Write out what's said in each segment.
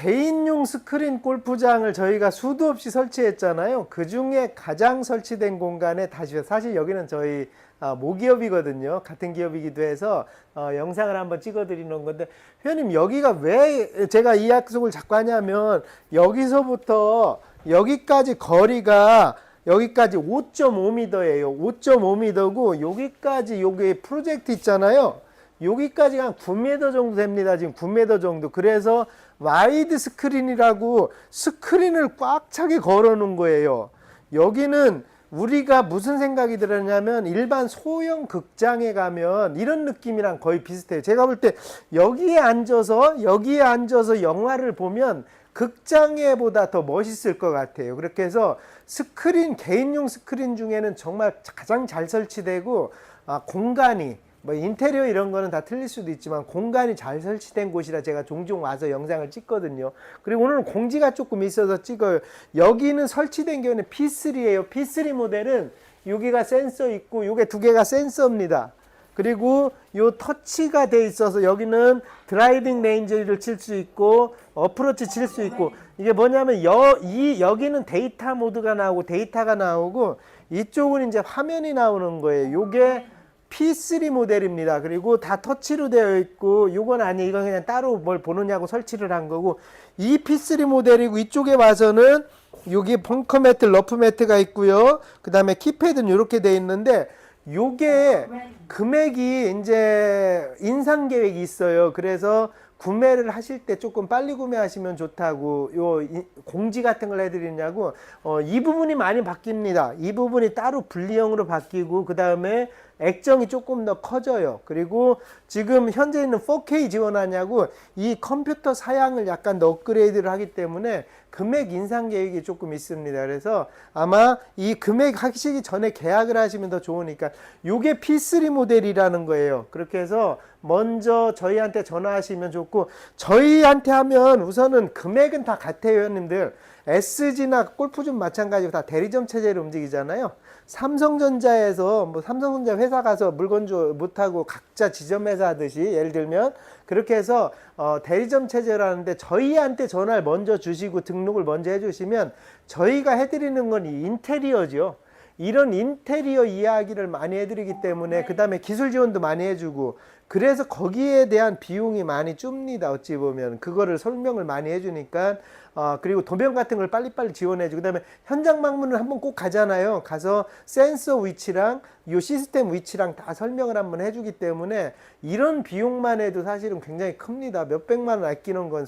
개인용 스크린 골프장을 저희가 수도 없이 설치했잖아요. 그 중에 가장 설치된 공간에 다시, 사실 여기는 저희 모기업이거든요. 같은 기업이기도 해서 영상을 한번 찍어 드리는 건데, 회원님 여기가 왜 제가 이 약속을 자꾸 하냐면, 여기서부터 여기까지 거리가 여기까지 5.5m예요. 5.5m고 여기까지 여기 프로젝트 있잖아요. 여기까지가 한 9m 정도 됩니다. 지금 9m 정도. 그래서 와이드 스크린이라고 스크린을 꽉 차게 걸어 놓은 거예요. 여기는 우리가 무슨 생각이 들었냐면, 일반 소형 극장에 가면 이런 느낌이랑 거의 비슷해요. 제가 볼 때 여기에 앉아서 영화를 보면 극장에보다 더 멋있을 것 같아요. 그렇게 해서 스크린, 개인용 스크린 중에는 정말 가장 잘 설치되고, 공간이 뭐 인테리어 이런 거는 다 틀릴 수도 있지만 공간이 잘 설치된 곳이라 제가 종종 와서 영상을 찍거든요. 그리고 오늘은 공지가 조금 있어서 찍어요. 여기는 설치된 경우는 P3예요. P3 모델은 여기가 센서 있고 요게 두 개가 센서입니다. 그리고 요 터치가 돼 있어서 여기는 드라이빙 레인지를 칠 수 있고 어프로치 칠 수 있고, 이게 뭐냐면 여기는 데이터 모드가 나오고 데이터가 나오고, 이쪽은 이제 화면이 나오는 거예요. 요게 P3 모델입니다. 그리고 다 터치로 되어 있고, 요건 아니에요. 이건 그냥 따로 뭘 보느냐고 설치를 한 거고, 이 P3 모델이고, 이쪽에 와서는 여기 벙커 매트, 러프 매트가 있고요. 그 다음에 키패드는 이렇게 되어 있는데, 요게 금액이 이제 인상 계획이 있어요. 그래서 구매를 하실 때 조금 빨리 구매하시면 좋다고 요 공지 같은 걸 해드리냐고, 이 부분이 많이 바뀝니다. 이 부분이 따로 분리형으로 바뀌고, 그 다음에 액정이 조금 더 커져요. 그리고 지금 현재 있는 4K 지원하냐고, 이 컴퓨터 사양을 약간 더 업그레이드를 하기 때문에 금액 인상 계획이 조금 있습니다. 그래서 아마 이 금액 하시기 전에 계약을 하시면 더 좋으니까, 요게 P3 모델이라는 거예요. 그렇게 해서 먼저 저희한테 전화하시면 좋고, 저희한테 하면 우선은 금액은 다 같아요, 회원님들. SG나 골프존 마찬가지로 다 대리점 체제로 움직이잖아요. 삼성전자에서 뭐 삼성전자 회사 가서 물건 못하고 각자 지점 회사 하듯이, 예를 들면 그렇게 해서 대리점 체제로 하는데, 저희한테 전화를 먼저 주시고 등록을 먼저 해주시면 저희가 해드리는 건 이 인테리어죠. 이런 인테리어 이야기를 많이 해드리기 때문에, 그 다음에 기술 지원도 많이 해주고, 그래서 거기에 대한 비용이 많이 줍니다. 어찌 보면 그거를 설명을 많이 해주니까. 그리고 도면 같은 걸 빨리빨리 지원해주고, 그 다음에 현장 방문을 한번 꼭 가잖아요. 가서 센서 위치랑 요 시스템 위치랑 다 설명을 한번 해주기 때문에, 이런 비용만 해도 사실은 굉장히 큽니다. 몇백만 원 아끼는 건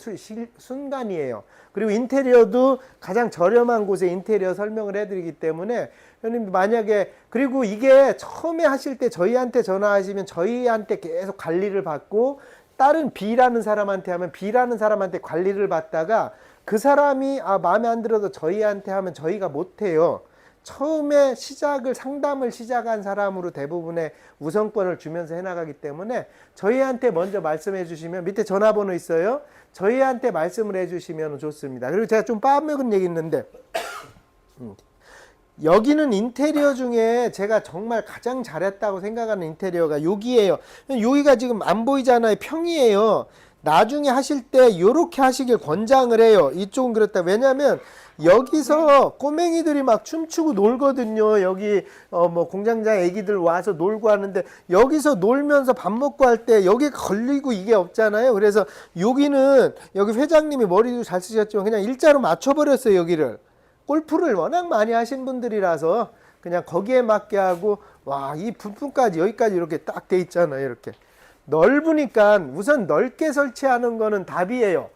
순간이에요. 그리고 인테리어도 가장 저렴한 곳에 인테리어 설명을 해드리기 때문에, 형님 만약에, 그리고 이게 처음에 하실 때 저희한테 전화하시면 저희한테 계속 관리를 받고, 다른 B라는 사람한테 하면 B라는 사람한테 관리를 받다가, 그 사람이 마음에 안 들어도 저희한테 하면 저희가 못해요. 처음에 상담을 시작한 사람으로 대부분의 우선권을 주면서 해나가기 때문에, 저희한테 먼저 말씀해 주시면, 밑에 전화번호 있어요. 저희한테 말씀을 해 주시면 좋습니다. 그리고 제가 좀 빠먹은 얘기 있는데, 여기는 인테리어 중에 제가 정말 가장 잘했다고 생각하는 인테리어가 여기에요. 여기가 지금 안 보이잖아요. 평이에요. 나중에 하실 때 요렇게 하시길 권장을 해요. 이쪽은 그렇다. 왜냐면 여기서 꼬맹이들이 막 춤추고 놀거든요. 여기 뭐 공장장 애기들 와서 놀고 하는데, 여기서 놀면서 밥 먹고 할 때 여기 걸리고 이게 없잖아요. 그래서 여기는, 여기 회장님이 머리도 잘 쓰셨지만 그냥 일자로 맞춰버렸어요. 여기를 골프를 워낙 많이 하신 분들이라서 그냥 거기에 맞게 하고, 와, 이 부품까지 여기까지 이렇게 딱 돼 있잖아요. 이렇게 넓으니까 우선 넓게 설치하는 거는 답이에요.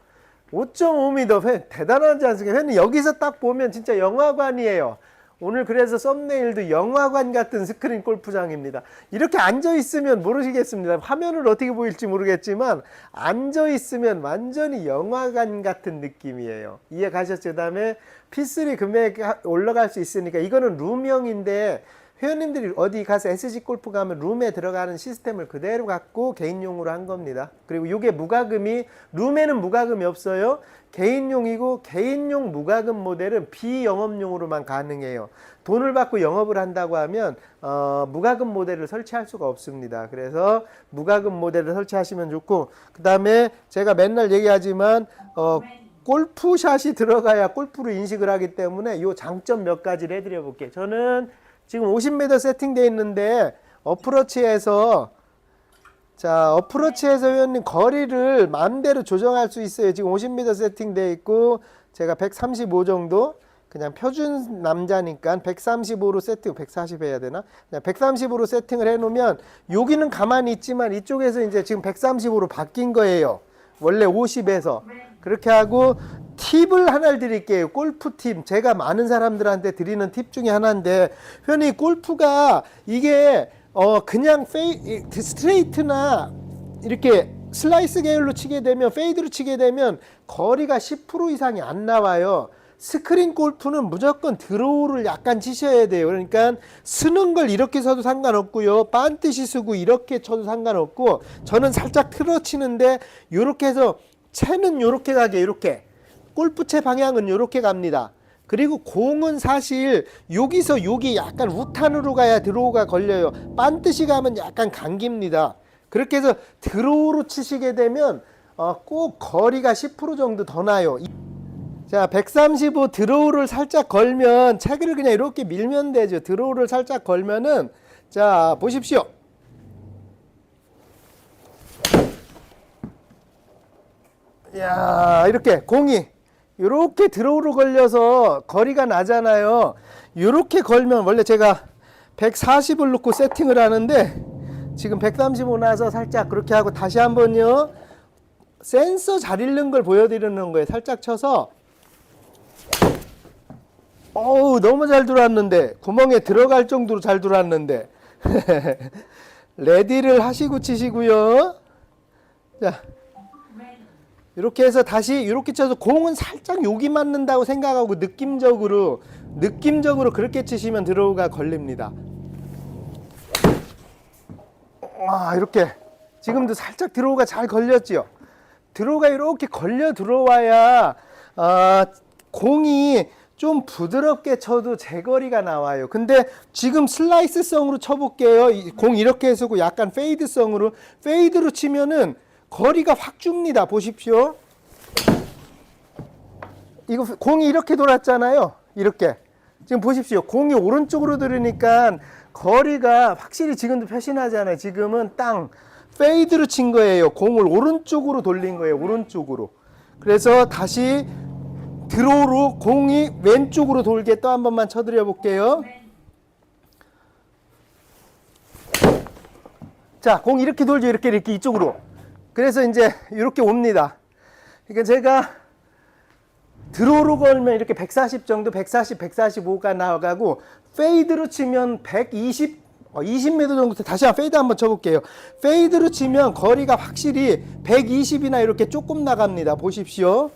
5.5m 대단하지 않습니까? 회는 여기서 딱 보면 진짜 영화관이에요. 오늘 그래서 썸네일도 영화관 같은 스크린 골프장입니다. 이렇게 앉아 있으면 모르시겠습니다. 화면을 어떻게 보일지 모르겠지만 앉아 있으면 완전히 영화관 같은 느낌이에요. 이해 가셨죠? 그 다음에 P3 금액 올라갈 수 있으니까, 이거는 룸형인데, 회원님들이 어디 가서 SG 골프 가면 룸에 들어가는 시스템을 그대로 갖고 개인용으로 한 겁니다. 그리고 이게 무과금이, 룸에는 무과금이 없어요. 개인용이고, 개인용 무과금 모델은 비영업용으로만 가능해요. 돈을 받고 영업을 한다고 하면 무과금 모델을 설치할 수가 없습니다. 그래서 무과금 모델을 설치하시면 좋고, 그 다음에 제가 맨날 얘기하지만 골프샷이 들어가야 골프를 인식을 하기 때문에 요 장점 몇 가지를 해드려 볼게요. 저는 지금 50m 세팅되어 있는데 어프로치에서 회원님 거리를 마음대로 조정할 수 있어요. 지금 50m 세팅되어 있고 제가 135 정도 그냥 표준 남자니까 135로 세팅, 140 해야 되나? 그냥 130으로 세팅을 해 놓으면 여기는 가만히 있지만 이쪽에서 이제 지금 135로 바뀐 거예요. 원래 50에서. 그렇게 하고 팁을 하나를 드릴게요. 골프 팁. 제가 많은 사람들한테 드리는 팁 중에 하나인데, 흔히 골프가 이게 그냥 스트레이트나 이렇게 슬라이스 계열로 치게 되면, 페이드로 치게 되면 거리가 10% 이상이 안 나와요. 스크린 골프는 무조건 드로우를 약간 치셔야 돼요. 그러니까 쓰는 걸 이렇게 써도 상관없고요. 반듯이 쓰고 이렇게 쳐도 상관없고, 저는 살짝 틀어 치는데 요렇게 해서 채는 요렇게 가게, 요렇게. 골프채 방향은 요렇게 갑니다. 그리고 공은 사실 여기서 여기 약간 우탄으로 가야 드로우가 걸려요. 반듯이 가면 약간 감깁니다. 그렇게 해서 드로우로 치시게 되면 꼭 거리가 10% 정도 더 나요. 자, 135 드로우를 살짝 걸면, 채를 그냥 이렇게 밀면 되죠. 드로우를 살짝 걸면은, 자, 보십시오. 야, 이렇게 공이 이렇게 드로우로 걸려서 거리가 나잖아요. 이렇게 걸면, 원래 제가 140을 놓고 세팅을 하는데 지금 135 나서 살짝 그렇게 하고 다시 한번요. 센서 잘 읽는 걸 보여드리는 거예요. 살짝 쳐서, 어우, 너무 잘 들어왔는데, 구멍에 들어갈 정도로 잘 들어왔는데. 레디를 하시고 치시고요. 자, 이렇게 해서 다시 이렇게 쳐서 공은 살짝 여기 맞는다고 생각하고 느낌적으로 그렇게 치시면 드로우가 걸립니다. 이렇게 지금도 살짝 드로우가 잘 걸렸죠. 드로우가 이렇게 걸려 들어와야 공이 좀 부드럽게 쳐도 제거리가 나와요. 근데 지금 슬라이스성으로 쳐볼게요. 공 이렇게 해서고 약간 페이드성으로, 페이드로 치면은 거리가 확 줍니다. 보십시오. 이거 공이 이렇게 돌았잖아요. 이렇게. 지금 보십시오. 공이 오른쪽으로 들으니까 거리가 확실히 지금도 표시나잖아요. 지금은 땅 페이드로 친 거예요. 공을 오른쪽으로 돌린 거예요. 오른쪽으로. 그래서 다시 드로우로 공이 왼쪽으로 돌게 또 한 번만 쳐드려 볼게요. 자, 공 이렇게 돌죠. 이렇게 이쪽으로. 그래서 이제 이렇게 옵니다. 그러니까 제가 드로우로 걸면 이렇게 140 정도, 140, 145가 나와가고, 페이드로 치면 120, 20m 정도, 다시 한번 페이드 한번 쳐볼게요. 페이드로 치면 거리가 확실히 120이나 이렇게 조금 나갑니다. 보십시오.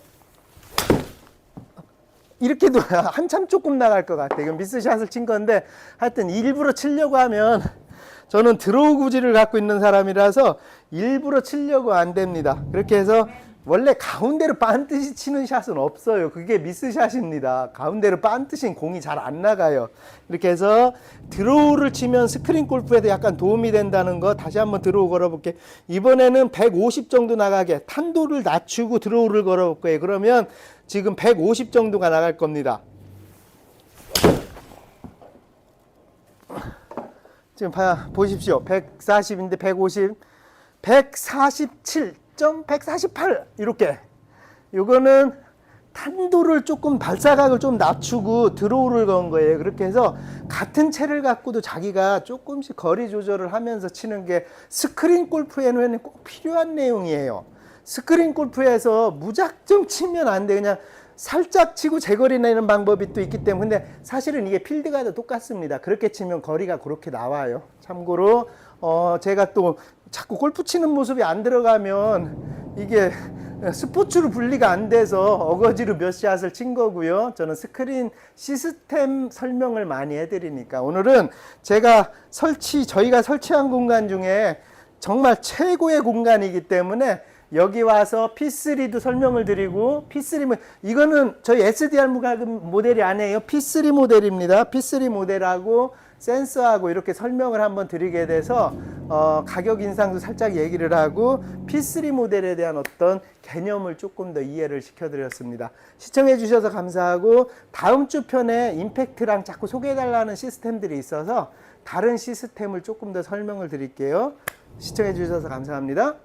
이렇게도 한참 조금 나갈 것 같아요. 이건 미스샷을 친 건데, 하여튼 일부러 치려고 하면, 저는 드로우 구질을 갖고 있는 사람이라서 일부러 치려고 안 됩니다. 그렇게 해서 원래 가운데로 반듯이 치는 샷은 없어요. 그게 미스샷입니다. 가운데로 반듯이 공이 잘 안 나가요. 이렇게 해서 드로우를 치면 스크린 골프에도 약간 도움이 된다는 거 다시 한번 드로우 걸어볼게요. 이번에는 150 정도 나가게 탄도를 낮추고 드로우를 걸어볼 거예요. 그러면 지금 150 정도가 나갈 겁니다. 지금 보십시오. 140인데 150, 147. 148 이렇게. 요거는 탄도를 조금 발사각을 좀 낮추고 드로우를 건 거예요. 그렇게 해서 같은 채를 갖고도 자기가 조금씩 거리 조절을 하면서 치는 게 스크린 골프에는 꼭 필요한 내용이에요. 스크린 골프에서 무작정 치면 안 돼. 그냥 살짝 치고 제거리 내는 방법이 또 있기 때문에. 근데 사실은 이게 필드가 다 똑같습니다. 그렇게 치면 거리가 그렇게 나와요. 참고로 제가 또 자꾸 골프 치는 모습이 안 들어가면 이게 스포츠로 분리가 안 돼서 어거지로 몇 샷을 친 거고요. 저는 스크린 시스템 설명을 많이 해드리니까. 오늘은 저희가 설치한 공간 중에 정말 최고의 공간이기 때문에 여기 와서 P3도 설명을 드리고, P3 이거는 저희 SDR 모델이 아니에요. P3 모델입니다. P3 모델하고 센서하고 이렇게 설명을 한번 드리게 돼서 가격 인상도 살짝 얘기를 하고 P3 모델에 대한 어떤 개념을 조금 더 이해를 시켜드렸습니다. 시청해 주셔서 감사하고 다음 주 편에 임팩트랑 자꾸 소개해달라는 시스템들이 있어서 다른 시스템을 조금 더 설명을 드릴게요. 시청해 주셔서 감사합니다.